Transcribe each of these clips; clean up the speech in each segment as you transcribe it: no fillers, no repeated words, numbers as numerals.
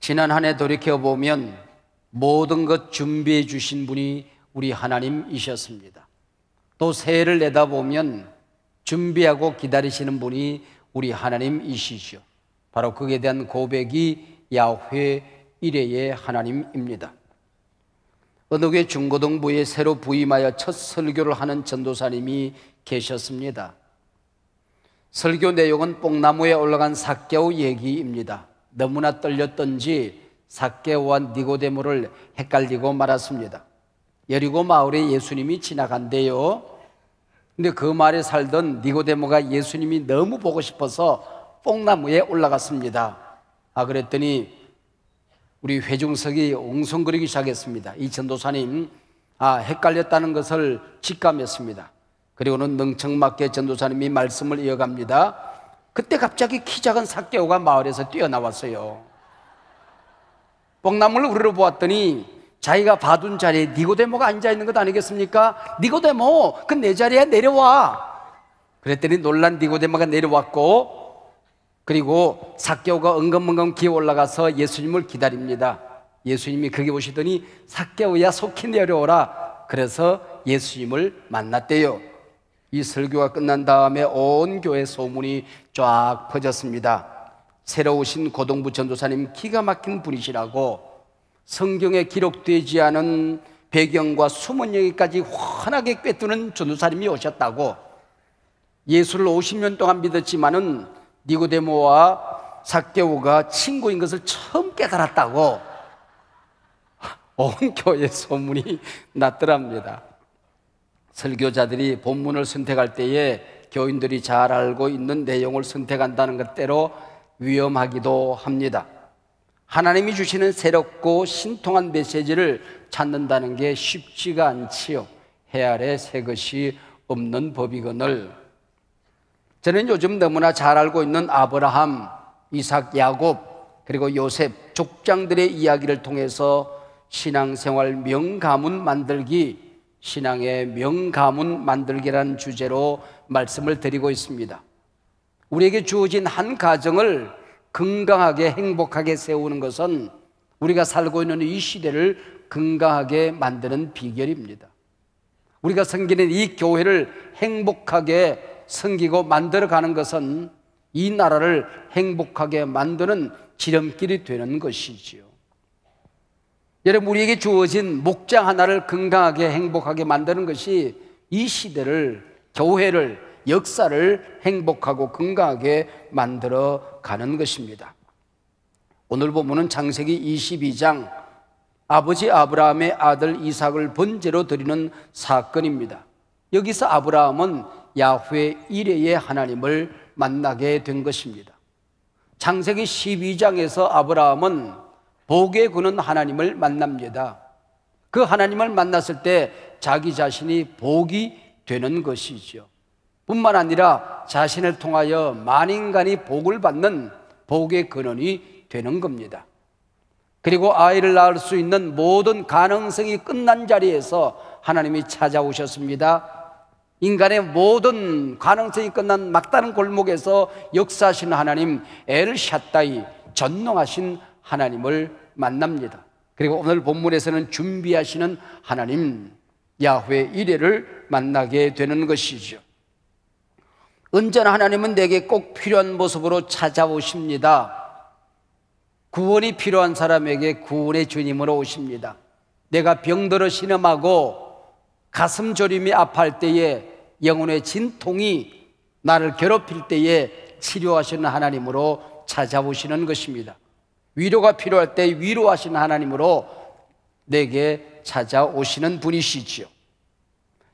지난 한 해 돌이켜보면 모든 것 준비해 주신 분이 우리 하나님이셨습니다. 또 새해를 내다보면 준비하고 기다리시는 분이 우리 하나님이시죠. 바로 그에 대한 고백이 야훼 이레의 하나님입니다. 어느 게 중고등부에 새로 부임하여 첫 설교를 하는 전도사님이 계셨습니다. 설교 내용은 뽕나무에 올라간 삭개오 얘기입니다. 너무나 떨렸던지 삭개오와 니고데모를 헷갈리고 말았습니다. 여리고 마을에 예수님이 지나간대요. 근데 그 마을에 살던 니고데모가 예수님이 너무 보고 싶어서 뽕나무에 올라갔습니다. 그랬더니 우리 회중석이 웅성거리기 시작했습니다. 이 전도사님 헷갈렸다는 것을 직감했습니다. 그리고는 능청맞게 전도사님이 말씀을 이어갑니다. 그때 갑자기 키 작은 삭개오가 마을에서 뛰어나왔어요. 뽕나무를 우러러보았더니 자기가 봐둔 자리에 니고데모가 앉아있는 것 아니겠습니까? 니고데모, 그 내 자리에 내려와. 그랬더니 놀란 니고데모가 내려왔고, 그리고 삭개오가 엉금엉금 기어 올라가서 예수님을 기다립니다. 예수님이 거기 오시더니 삭개오야 속히 내려오라. 그래서 예수님을 만났대요. 이 설교가 끝난 다음에 온 교회 소문이 쫙 퍼졌습니다. 새로 오신 고등부 전도사님 기가 막힌 분이시라고, 성경에 기록되지 않은 배경과 숨은 얘기까지 환하게 꿰뚫는 전도사님이 오셨다고, 예수를 50년 동안 믿었지만은 니고데모와 삭개오가 친구인 것을 처음 깨달았다고 온 교회 소문이 났더랍니다. 설교자들이 본문을 선택할 때에 교인들이 잘 알고 있는 내용을 선택한다는 것 때로 위험하기도 합니다. 하나님이 주시는 새롭고 신통한 메시지를 찾는다는 게 쉽지가 않지요. 해 아래 새 것이 없는 법이거늘. 저는 요즘 너무나 잘 알고 있는 아브라함, 이삭, 야곱, 그리고 요셉 족장들의 이야기를 통해서 신앙생활 명가문 만들기, 신앙의 명가문 만들기라는 주제로 말씀을 드리고 있습니다. 우리에게 주어진 한 가정을 건강하게 행복하게 세우는 것은 우리가 살고 있는 이 시대를 건강하게 만드는 비결입니다. 우리가 섬기는 이 교회를 행복하게 섬기고 만들어가는 것은 이 나라를 행복하게 만드는 지름길이 되는 것이지요. 여러분, 우리에게 주어진 목장 하나를 건강하게 행복하게 만드는 것이 이 시대를, 교회를, 역사를 행복하고 건강하게 만들어 가는 것입니다. 오늘 본문은 창세기 22장, 아버지 아브라함의 아들 이삭을 번제로 드리는 사건입니다. 여기서 아브라함은 야훼 이레의 하나님을 만나게 된 것입니다. 창세기 12장에서 아브라함은 복에 구는 하나님을 만납니다. 그 하나님을 만났을 때 자기 자신이 복이 되는 것이죠. 뿐만 아니라 자신을 통하여 만인간이 복을 받는 복의 근원이 되는 겁니다. 그리고 아이를 낳을 수 있는 모든 가능성이 끝난 자리에서 하나님이 찾아오셨습니다. 인간의 모든 가능성이 끝난 막다른 골목에서 역사하시는 하나님 엘샤다이, 전능하신 하나님을 만납니다. 그리고 오늘 본문에서는 준비하시는 하나님 야훼 이레를 만나게 되는 것이죠. 언제나 하나님은 내게 꼭 필요한 모습으로 찾아오십니다. 구원이 필요한 사람에게 구원의 주님으로 오십니다. 내가 병들어 신음하고 가슴 저림이 아파할 때에, 영혼의 진통이 나를 괴롭힐 때에 치료하시는 하나님으로 찾아오시는 것입니다. 위로가 필요할 때 위로하시는 하나님으로 내게 찾아오시는 분이시지요.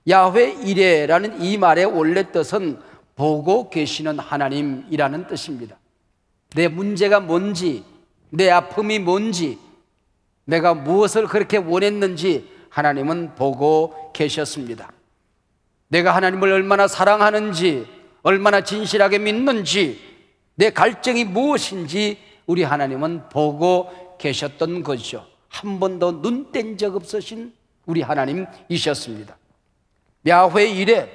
야훼 이레라는 이 말의 원래 뜻은 보고 계시는 하나님이라는 뜻입니다. 내 문제가 뭔지, 내 아픔이 뭔지, 내가 무엇을 그렇게 원했는지 하나님은 보고 계셨습니다. 내가 하나님을 얼마나 사랑하는지, 얼마나 진실하게 믿는지, 내 갈증이 무엇인지 우리 하나님은 보고 계셨던 것이죠. 한 번도 눈 뗀 적 없으신 우리 하나님이셨습니다. 야훼 이레,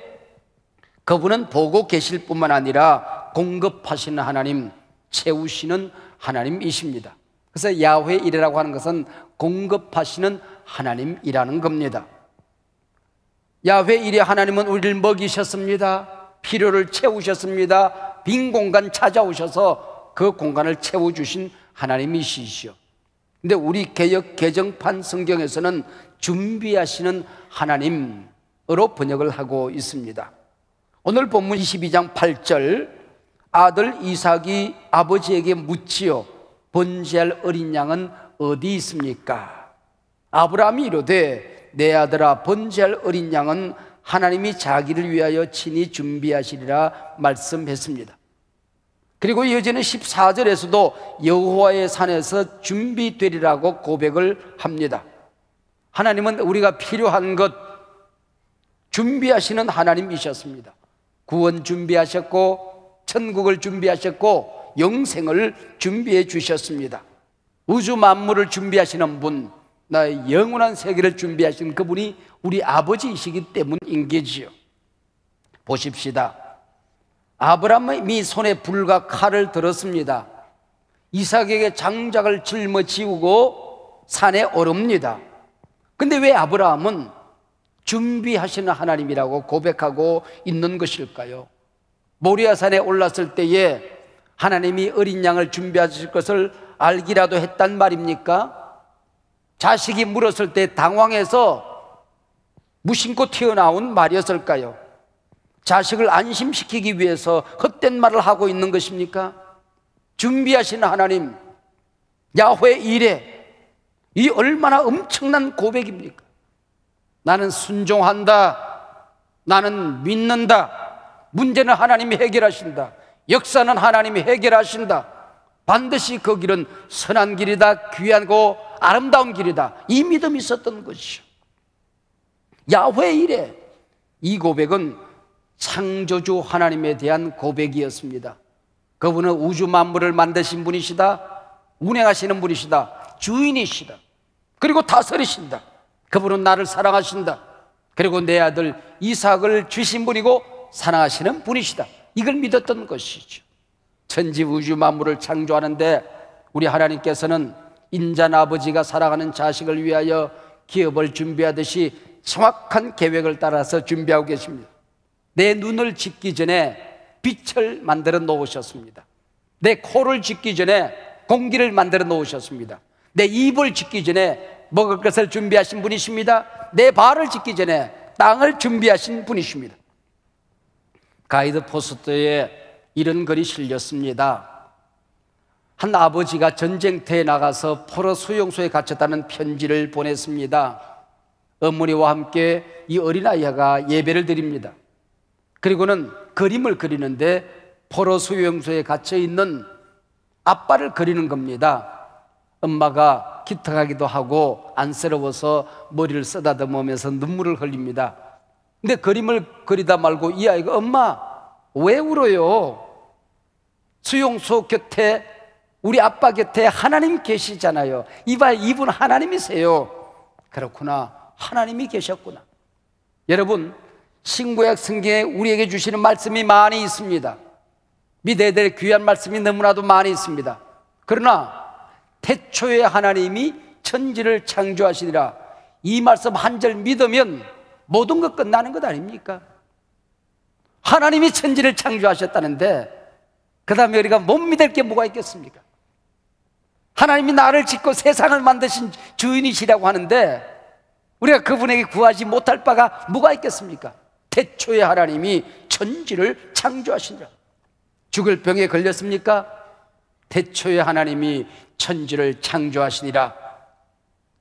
그분은 보고 계실 뿐만 아니라 공급하시는 하나님, 채우시는 하나님이십니다. 그래서 야훼 이레라고 하는 것은 공급하시는 하나님이라는 겁니다. 야훼 이레 하나님은 우리를 먹이셨습니다. 필요를 채우셨습니다. 빈 공간 찾아오셔서 그 공간을 채워주신 하나님이시죠. 근데 우리 개역 개정판 성경에서는 준비하시는 하나님으로 번역을 하고 있습니다. 오늘 본문 22장 8절, 아들 이삭이 아버지에게 묻지요. 번제할 어린 양은 어디 있습니까? 아브라함이 이르되 내 아들아, 번제할 어린 양은 하나님이 자기를 위하여 친히 준비하시리라 말씀했습니다. 그리고 이어지는 14절에서도 여호와의 산에서 준비되리라고 고백을 합니다. 하나님은 우리가 필요한 것 준비하시는 하나님이셨습니다. 구원 준비하셨고 천국을 준비하셨고 영생을 준비해 주셨습니다. 우주 만물을 준비하시는 분, 나의 영원한 세계를 준비하시는 그분이 우리 아버지이시기 때문인 게지요. 보십시다. 아브라함이 손에 불과 칼을 들었습니다. 이삭에게 장작을 짊어지우고 산에 오릅니다. 근데 왜 아브라함은 준비하시는 하나님이라고 고백하고 있는 것일까요? 모리아산에 올랐을 때에 하나님이 어린 양을 준비하실 것을 알기라도 했단 말입니까? 자식이 물었을 때 당황해서 무심코 튀어나온 말이었을까요? 자식을 안심시키기 위해서 헛된 말을 하고 있는 것입니까? 준비하시는 하나님, 야훼 이레, 이 얼마나 엄청난 고백입니까? 나는 순종한다, 나는 믿는다, 문제는 하나님이 해결하신다, 역사는 하나님이 해결하신다, 반드시 그 길은 선한 길이다, 귀하고 아름다운 길이다, 이 믿음이 있었던 것이죠. 야훼 이레, 이 고백은 창조주 하나님에 대한 고백이었습니다. 그분은 우주 만물을 만드신 분이시다, 운행하시는 분이시다, 주인이시다, 그리고 다스리신다. 그분은 나를 사랑하신다, 그리고 내 아들 이삭을 주신 분이고 사랑하시는 분이시다. 이걸 믿었던 것이죠. 천지 우주 만물을 창조하는데 우리 하나님께서는 인자는 아버지가 사랑하는 자식을 위하여 기업을 준비하듯이 정확한 계획을 따라서 준비하고 계십니다. 내 눈을 짓기 전에 빛을 만들어 놓으셨습니다. 내 코를 짓기 전에 공기를 만들어 놓으셨습니다. 내 입을 짓기 전에 먹을 것을 준비하신 분이십니다. 내 발을 짓기 전에 땅을 준비하신 분이십니다. 가이드 포스터에 이런 글이 실렸습니다. 한 아버지가 전쟁터에 나가서 포로 수용소에 갇혔다는 편지를 보냈습니다. 어머니와 함께 이 어린아이가 예배를 드립니다. 그리고는 그림을 그리는데 포로 수용소에 갇혀있는 아빠를 그리는 겁니다. 엄마가 기특하기도 하고 안쓰러워서 머리를 쓰다듬으면서 눈물을 흘립니다. 근데 그림을 그리다 말고 이 아이가 엄마 왜 울어요? 수용소 곁에 우리 아빠 곁에 하나님 계시잖아요. 이봐, 이분 하나님이세요. 그렇구나, 하나님이 계셨구나. 여러분, 신구약 성경에 우리에게 주시는 말씀이 많이 있습니다. 믿어야 될 귀한 말씀이 너무나도 많이 있습니다. 그러나 태초에 하나님이 천지를 창조하시리라, 이 말씀 한 절 믿으면 모든 것 끝나는 것 아닙니까? 하나님이 천지를 창조하셨다는데 그 다음에 우리가 못 믿을 게 뭐가 있겠습니까? 하나님이 나를 짓고 세상을 만드신 주인이시라고 하는데 우리가 그분에게 구하지 못할 바가 뭐가 있겠습니까? 태초에 하나님이 천지를 창조하시니라. 죽을 병에 걸렸습니까? 태초에 하나님이 천지를 창조하시니라.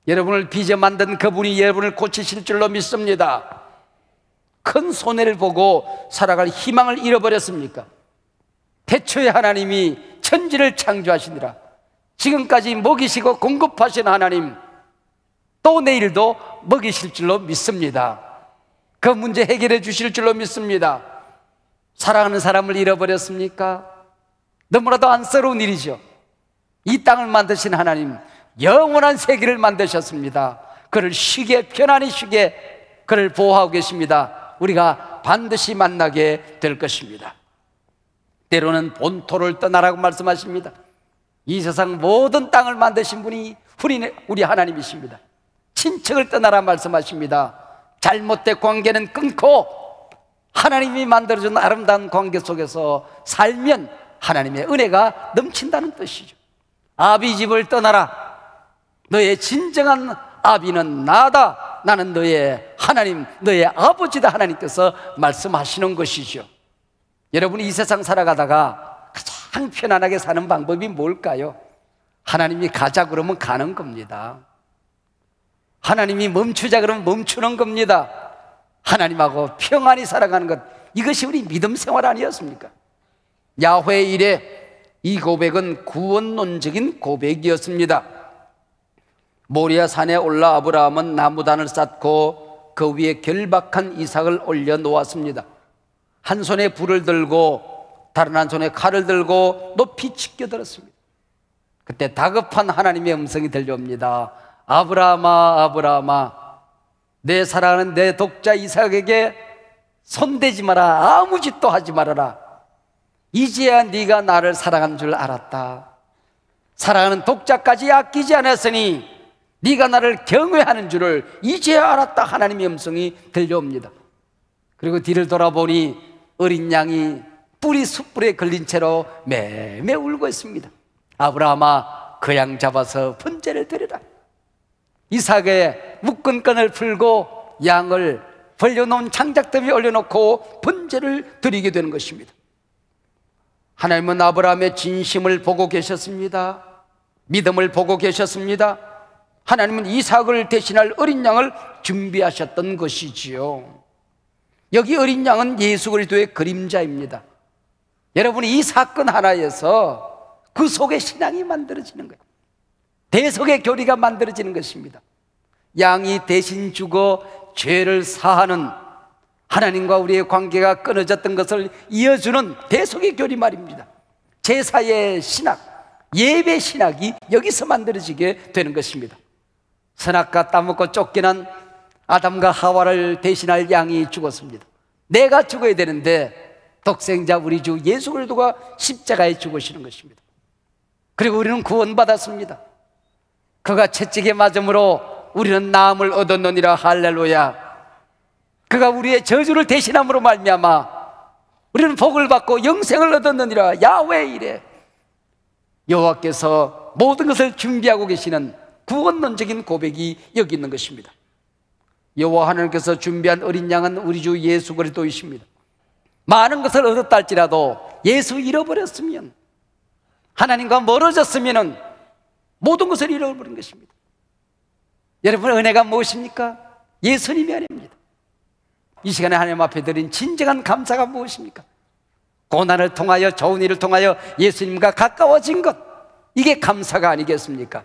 여러분을 빚어 만든 그분이 여러분을 고치실 줄로 믿습니다. 큰 손해를 보고 살아갈 희망을 잃어버렸습니까? 태초에 하나님이 천지를 창조하시니라. 지금까지 먹이시고 공급하신 하나님, 또 내일도 먹이실 줄로 믿습니다. 그 문제 해결해 주실 줄로 믿습니다. 사랑하는 사람을 잃어버렸습니까? 너무나도 안쓰러운 일이죠. 이 땅을 만드신 하나님, 영원한 세계를 만드셨습니다. 그를 쉬게, 편안히 쉬게 그를 보호하고 계십니다. 우리가 반드시 만나게 될 것입니다. 때로는 본토를 떠나라고 말씀하십니다. 이 세상 모든 땅을 만드신 분이 우리 하나님이십니다. 친척을 떠나라 말씀하십니다. 잘못된 관계는 끊고 하나님이 만들어준 아름다운 관계 속에서 살면 하나님의 은혜가 넘친다는 뜻이죠. 아비 집을 떠나라. 너의 진정한 아비는 나다. 나는 너의 하나님, 너의 아버지다. 하나님께서 말씀하시는 것이죠. 여러분, 이 세상 살아가다가 가장 편안하게 사는 방법이 뭘까요? 하나님이 가자 그러면 가는 겁니다. 하나님이 멈추자 그러면 멈추는 겁니다. 하나님하고 평안히 살아가는 것, 이것이 우리 믿음 생활 아니었습니까? 야훼 이래 이 고백은 구원론적인 고백이었습니다. 모리아 산에 올라 아브라함은 나무단을 쌓고 그 위에 결박한 이삭을 올려놓았습니다. 한 손에 불을 들고 다른 한 손에 칼을 들고 높이 치켜들었습니다. 그때 다급한 하나님의 음성이 들려옵니다. 아브라함아, 아브라함아, 내 사랑하는 내 독자 이삭에게 손대지 마라. 아무 짓도 하지 말아라. 이제야 네가 나를 사랑한 줄 알았다. 사랑하는 독자까지 아끼지 않았으니 네가 나를 경외하는 줄을 이제야 알았다. 하나님의 음성이 들려옵니다. 그리고 뒤를 돌아보니 어린 양이 뿌리 숯불에 걸린 채로 매매 울고 있습니다. 아브라함아, 그 양 잡아서 번제를 드리라. 이삭의 묶은 끈을 풀고 양을 벌려놓은 장작더미에 올려놓고 번제를 드리게 되는 것입니다. 하나님은 아브라함의 진심을 보고 계셨습니다. 믿음을 보고 계셨습니다. 하나님은 이삭을 대신할 어린 양을 준비하셨던 것이지요. 여기 어린 양은 예수 그리스도의 그림자입니다. 여러분, 이 사건 하나에서 그 속에 신앙이 만들어지는 거예요. 대속의 교리가 만들어지는 것입니다. 양이 대신 죽어 죄를 사하는, 하나님과 우리의 관계가 끊어졌던 것을 이어주는 대속의 교리 말입니다. 제사의 신학, 예배 신학이 여기서 만들어지게 되는 것입니다. 선악과 따먹고 쫓겨난 아담과 하와를 대신할 양이 죽었습니다. 내가 죽어야 되는데 독생자 우리 주 예수 그리스도가 십자가에 죽으시는 것입니다. 그리고 우리는 구원받았습니다. 그가 채찍에 맞음으로 우리는 나음을 얻었느니라. 할렐루야. 그가 우리의 저주를 대신함으로 말미암아 우리는 복을 받고 영생을 얻었느니라. 야훼 이래. 여호와께서 모든 것을 준비하고 계시는 구원론적인 고백이 여기 있는 것입니다. 여호와 하나님께서 준비한 어린 양은 우리 주 예수 그리스도이십니다. 많은 것을 얻었다 할지라도 예수 잃어버렸으면, 하나님과 멀어졌으면 모든 것을 잃어버린 것입니다. 여러분, 은혜가 무엇입니까? 예수님이 아닙니다. 이 시간에 하나님 앞에 드린 진정한 감사가 무엇입니까? 고난을 통하여, 좋은 일을 통하여 예수님과 가까워진 것, 이게 감사가 아니겠습니까?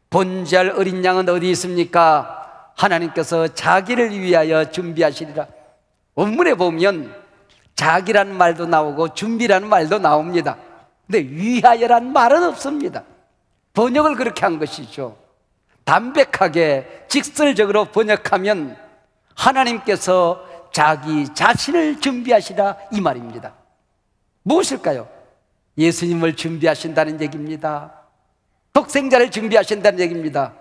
번제할 어린 양은 어디 있습니까? 하나님께서 자기를 위하여 준비하시리라. 원문에 보면 자기라는 말도 나오고 준비라는 말도 나옵니다. 근데 위하여란 말은 없습니다. 번역을 그렇게 한 것이죠. 담백하게 직설적으로 번역하면 하나님께서 자기 자신을 준비하시라, 이 말입니다. 무엇일까요? 예수님을 준비하신다는 얘기입니다. 독생자를 준비하신다는 얘기입니다.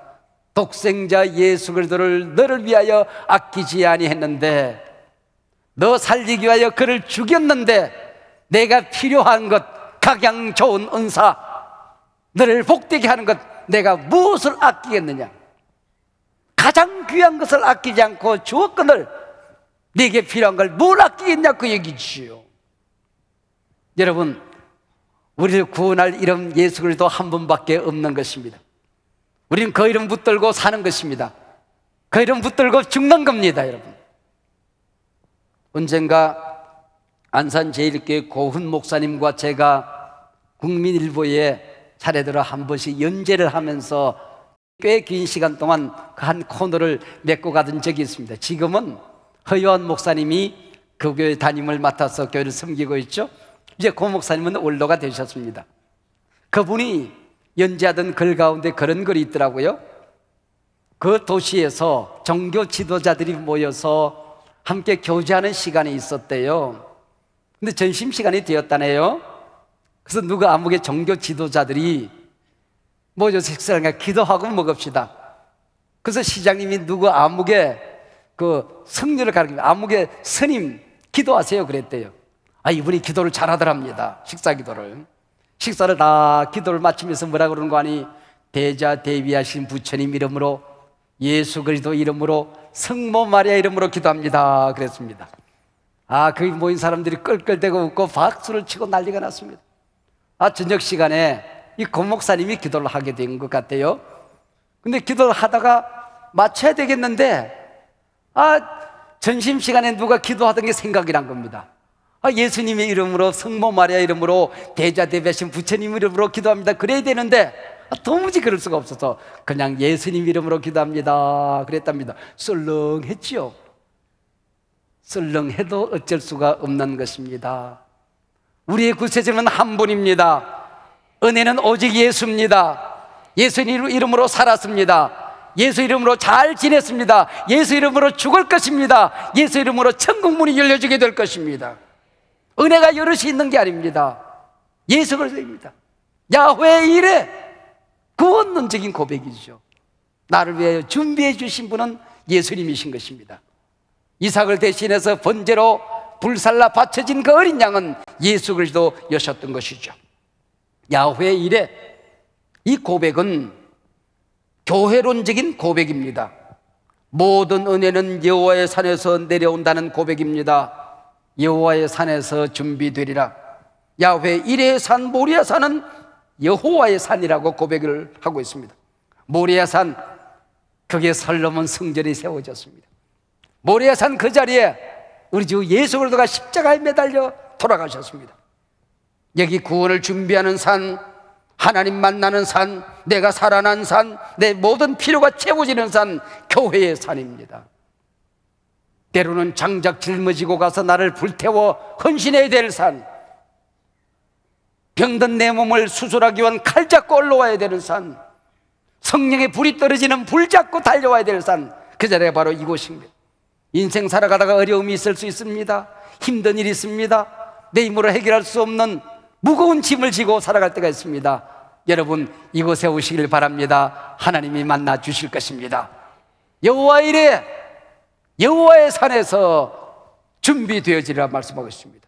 독생자 예수 그리스도를 너를 위하여 아끼지 아니했는데, 너 살리기 위하여 그를 죽였는데, 내가 필요한 것, 각양 좋은 은사, 너를 복되게 하는 것, 내가 무엇을 아끼겠느냐? 가장 귀한 것을 아끼지 않고 주었거늘 네게 필요한 걸 뭘 아끼겠냐, 그 얘기지요. 여러분, 우리를 구원할 이름 예수 그리스도 한 분밖에 없는 것입니다. 우리는 그 이름 붙들고 사는 것입니다. 그 이름 붙들고 죽는 겁니다. 여러분, 언젠가 안산제일교회 고훈 목사님과 제가 국민일보에 차례대로 한 번씩 연재를 하면서 꽤 긴 시간 동안 그 한 코너를 메고 가던 적이 있습니다. 지금은 허요한 목사님이 그 교회 담임을 맡아서 교회를 섬기고 있죠. 이제 고 목사님은 원로가 되셨습니다. 그분이 연재하던 글 가운데 그런 글이 있더라고요. 그 도시에서 종교 지도자들이 모여서 함께 교제하는 시간이 있었대요. 근데 점심시간이 되었다네요. 그래서 누가 아무개 종교 지도자들이 뭐죠? 식사를 기도하고 먹읍시다. 그래서 시장님이 누구 아무개 그 성녀를 가르치면 아무개 스님 기도하세요 그랬대요. 아, 이분이 기도를 잘하더랍니다. 식사 기도를. 식사를 다 기도를 마치면서 뭐라 그러는 거 아니? 대자 대비하신 부처님 이름으로, 예수 그리스도 이름으로, 성모 마리아 이름으로 기도합니다 그랬습니다. 아, 거기 모인 사람들이 끌끌대고 웃고 박수를 치고 난리가 났습니다. 아, 저녁 시간에 이 고목사님이 기도를 하게 된 것 같아요. 근데 기도를 하다가 마쳐야 되겠는데, 아, 점심시간에 누가 기도하던 게 생각이 난 겁니다. 아, 예수님의 이름으로, 성모 마리아 이름으로, 대자 대비하신 부처님 이름으로 기도합니다 그래야 되는데, 아, 도무지 그럴 수가 없어서 그냥 예수님 이름으로 기도합니다 그랬답니다. 썰렁했지요. 썰렁해도 어쩔 수가 없는 것입니다. 우리의 구세주는 한 분입니다. 은혜는 오직 예수입니다. 예수님 이름으로 살았습니다. 예수 이름으로 잘 지냈습니다. 예수 이름으로 죽을 것입니다. 예수 이름으로 천국 문이 열려지게 될 것입니다. 은혜가 여럿이 있는 게 아닙니다. 예수 그리스도입니다. 야훼의 일에 그 원론적인 고백이죠. 나를 위하여 준비해 주신 분은 예수님이신 것입니다. 이삭을 대신해서 번제로 불살라 바쳐진 그 어린 양은 예수 그리스도였었던 것이죠. 야훼의 일에 이 고백은 교회론적인 고백입니다. 모든 은혜는 여호와의 산에서 내려온다는 고백입니다. 여호와의 산에서 준비되리라. 야훼 이레의 산 모리아 산은 여호와의 산이라고 고백을 하고 있습니다. 모리아 산, 거기에 솔로몬 성전이 세워졌습니다. 모리아 산 그 자리에 우리 주 예수 그리스도가 십자가에 매달려 돌아가셨습니다. 여기 구원을 준비하는 산, 하나님 만나는 산, 내가 살아난 산, 내 모든 필요가 채워지는 산, 교회의 산입니다. 때로는 장작 짊어지고 가서 나를 불태워 헌신해야 될 산, 병든 내 몸을 수술하기 위한 칼 잡고 올라와야 되는 산, 성령의 불이 떨어지는 불 잡고 달려와야 될 산, 그 자리가 바로 이곳입니다. 인생 살아가다가 어려움이 있을 수 있습니다. 힘든 일이 있습니다. 내 힘으로 해결할 수 없는 무거운 짐을 지고 살아갈 때가 있습니다. 여러분, 이곳에 오시길 바랍니다. 하나님이 만나 주실 것입니다. 여호와 이레, 여호와의 산에서 준비되어지리라 말씀하고 있습니다.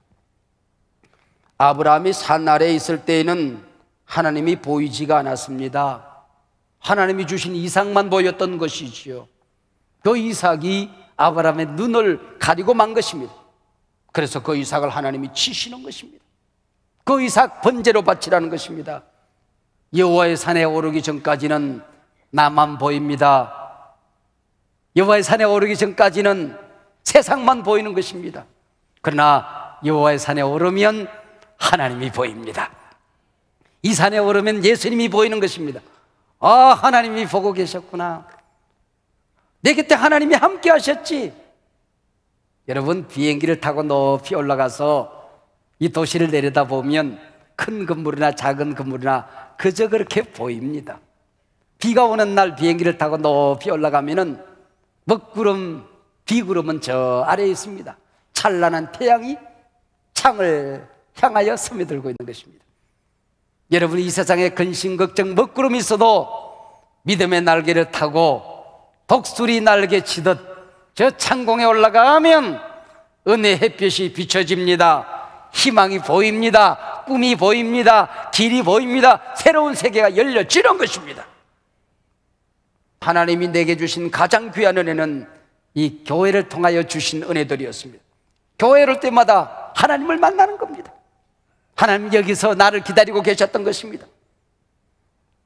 아브라함이 산 아래에 있을 때에는 하나님이 보이지가 않았습니다. 하나님이 주신 이삭만 보였던 것이지요. 그 이삭이 아브라함의 눈을 가리고 만 것입니다. 그래서 그 이삭을 하나님이 치시는 것입니다. 그 이삭 번제로 바치라는 것입니다. 여호와의 산에 오르기 전까지는 나만 보입니다. 여호와의 산에 오르기 전까지는 세상만 보이는 것입니다. 그러나 여호와의 산에 오르면 하나님이 보입니다. 이 산에 오르면 예수님이 보이는 것입니다. 아, 하나님이 보고 계셨구나. 내 곁에 하나님이 함께 하셨지. 여러분, 비행기를 타고 높이 올라가서 이 도시를 내려다보면 큰 건물이나 작은 건물이나 그저 그렇게 보입니다. 비가 오는 날 비행기를 타고 높이 올라가면은 먹구름, 비구름은 저 아래에 있습니다. 찬란한 태양이 창을 향하여 스며들고 있는 것입니다. 여러분, 이 세상에 근심, 걱정, 먹구름이 있어도 믿음의 날개를 타고 독수리 날개 치듯 저 창공에 올라가면 은혜의 햇볕이 비춰집니다. 희망이 보입니다. 꿈이 보입니다. 길이 보입니다. 새로운 세계가 열려지는 것입니다. 하나님이 내게 주신 가장 귀한 은혜는 이 교회를 통하여 주신 은혜들이었습니다. 교회를 올 때마다 하나님을 만나는 겁니다. 하나님 여기서 나를 기다리고 계셨던 것입니다.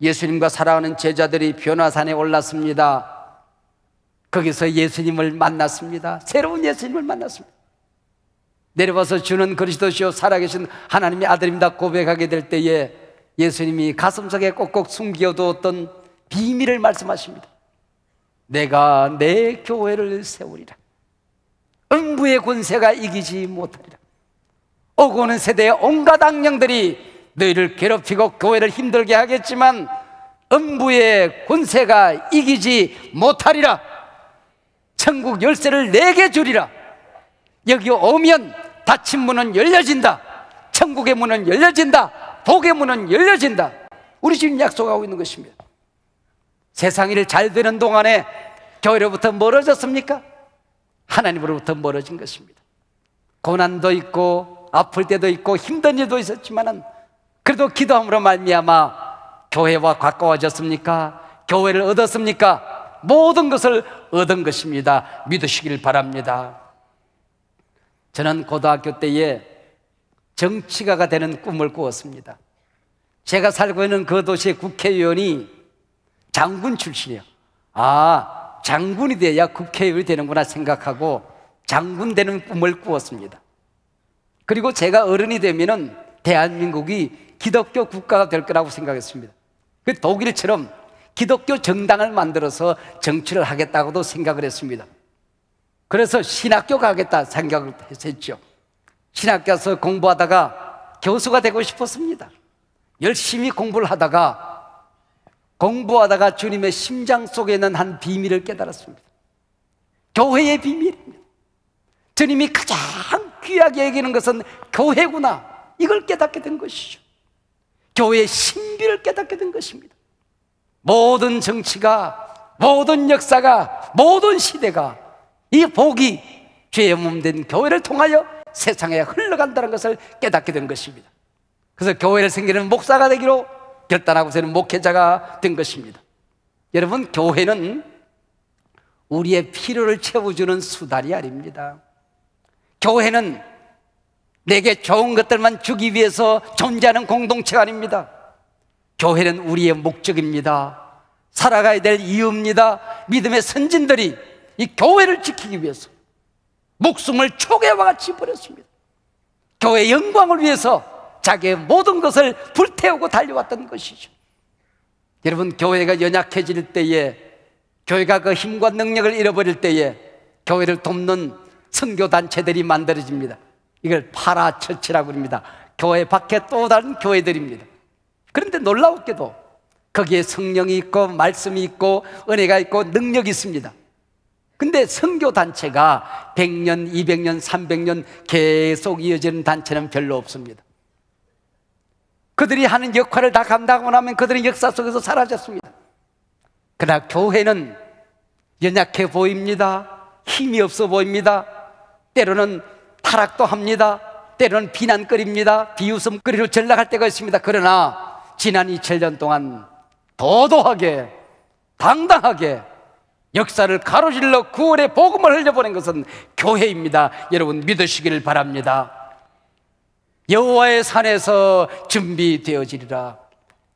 예수님과 사랑하는 제자들이 변화산에 올랐습니다. 거기서 예수님을 만났습니다. 새로운 예수님을 만났습니다. 내려와서 주는 그리스도시요 살아계신 하나님의 아들입니다 고백하게 될 때에 예수님이 가슴속에 꼭꼭 숨겨두었던 비밀을 말씀하십니다. 내가 내 교회를 세우리라. 음부의 권세가 이기지 못하리라. 오고 오는 세대의 온갖 악령들이 너희를 괴롭히고 교회를 힘들게 하겠지만 음부의 권세가 이기지 못하리라. 천국 열쇠를 내게 주리라. 여기 오면 닫힌 문은 열려진다. 천국의 문은 열려진다. 복의 문은 열려진다. 우리 주님 약속하고 있는 것입니다. 세상 일 잘 되는 동안에 교회로부터 멀어졌습니까? 하나님으로부터 멀어진 것입니다. 고난도 있고 아플 때도 있고 힘든 일도 있었지만 그래도 기도함으로 말미암아 교회와 가까워졌습니까? 교회를 얻었습니까? 모든 것을 얻은 것입니다. 믿으시길 바랍니다. 저는 고등학교 때에 정치가가 되는 꿈을 꾸었습니다. 제가 살고 있는 그 도시의 국회의원이 장군 출신이에요. 아, 장군이 돼야 국회의원이 되는구나 생각하고 장군 되는 꿈을 꾸었습니다. 그리고 제가 어른이 되면은 대한민국이 기독교 국가가 될 거라고 생각했습니다. 그 독일처럼 기독교 정당을 만들어서 정치를 하겠다고도 생각을 했습니다. 그래서 신학교 가겠다 생각을 했죠. 신학교 가서 공부하다가 교수가 되고 싶었습니다. 열심히 공부를 하다가 주님의 심장 속에 있는 한 비밀을 깨달았습니다. 교회의 비밀입니다. 주님이 가장 귀하게 여기는 것은 교회구나, 이걸 깨닫게 된 것이죠. 교회의 신비를 깨닫게 된 것입니다. 모든 정치가, 모든 역사가, 모든 시대가 이 복이 죄의 몸된 교회를 통하여 세상에 흘러간다는 것을 깨닫게 된 것입니다. 그래서 교회를 섬기는 목사가 되기로 결단하고 저는 목회자가 된 것입니다. 여러분, 교회는 우리의 필요를 채워주는 수단이 아닙니다. 교회는 내게 좋은 것들만 주기 위해서 존재하는 공동체가 아닙니다. 교회는 우리의 목적입니다. 살아가야 될 이유입니다. 믿음의 선진들이 이 교회를 지키기 위해서 목숨을 초계와 같이 버렸습니다. 교회의 영광을 위해서 자기의 모든 것을 불태우고 달려왔던 것이죠. 여러분, 교회가 연약해질 때에, 교회가 그 힘과 능력을 잃어버릴 때에 교회를 돕는 선교단체들이 만들어집니다. 이걸 파라처치라고 합니다. 교회 밖에 또 다른 교회들입니다. 그런데 놀라웠게도 거기에 성령이 있고 말씀이 있고 은혜가 있고 능력이 있습니다. 근데 선교단체가 100년, 200년, 300년 계속 이어지는 단체는 별로 없습니다. 그들이 하는 역할을 다 감당하고 나면 그들의 역사 속에서 사라졌습니다. 그러나 교회는 연약해 보입니다. 힘이 없어 보입니다. 때로는 타락도 합니다. 때로는 비난거리입니다. 비웃음거리로 전락할 때가 있습니다. 그러나 지난 2000년 동안 도도하게, 당당하게 역사를 가로질러 구원의 복음을 흘려보낸 것은 교회입니다. 여러분, 믿으시기를 바랍니다. 여호와의 산에서 준비되어지리라.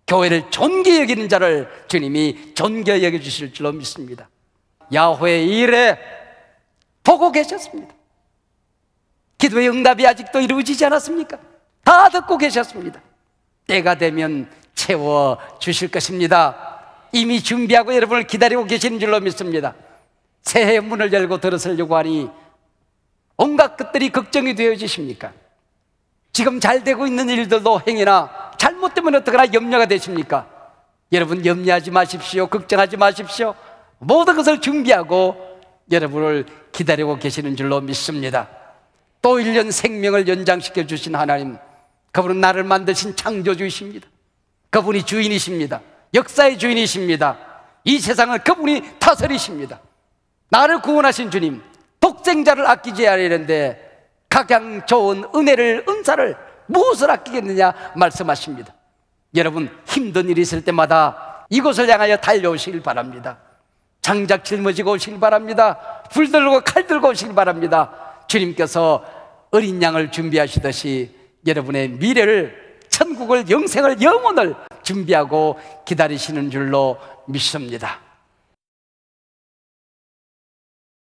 교회를 존귀 여기는 자를 주님이 존귀 여겨주실 줄로 믿습니다. 야훼의 일에 보고 계셨습니다. 기도의 응답이 아직도 이루어지지 않았습니까? 다 듣고 계셨습니다. 때가 되면 채워주실 것입니다. 이미 준비하고 여러분을 기다리고 계시는 줄로 믿습니다. 새해 문을 열고 들어서려고 하니 온갖 것들이 걱정이 되어지십니까? 지금 잘 되고 있는 일들도 행여나 잘못되면 어떡하나 염려가 되십니까? 여러분, 염려하지 마십시오. 걱정하지 마십시오. 모든 것을 준비하고 여러분을 기다리고 계시는 줄로 믿습니다. 또 1년 생명을 연장시켜 주신 하나님, 그분은 나를 만드신 창조주이십니다. 그분이 주인이십니다. 역사의 주인이십니다. 이 세상을 그분이 다스리십니다. 나를 구원하신 주님, 독생자를 아끼지 아니하는데 가장 좋은 은혜를, 은사를 무엇을 아끼겠느냐 말씀하십니다. 여러분, 힘든 일이 있을 때마다 이곳을 향하여 달려오시길 바랍니다. 장작 짊어지고 오시길 바랍니다. 불 들고 칼 들고 오시길 바랍니다. 주님께서 어린 양을 준비하시듯이 여러분의 미래를, 천국을, 영생을, 영혼을 준비하고 기다리시는 줄로 믿습니다.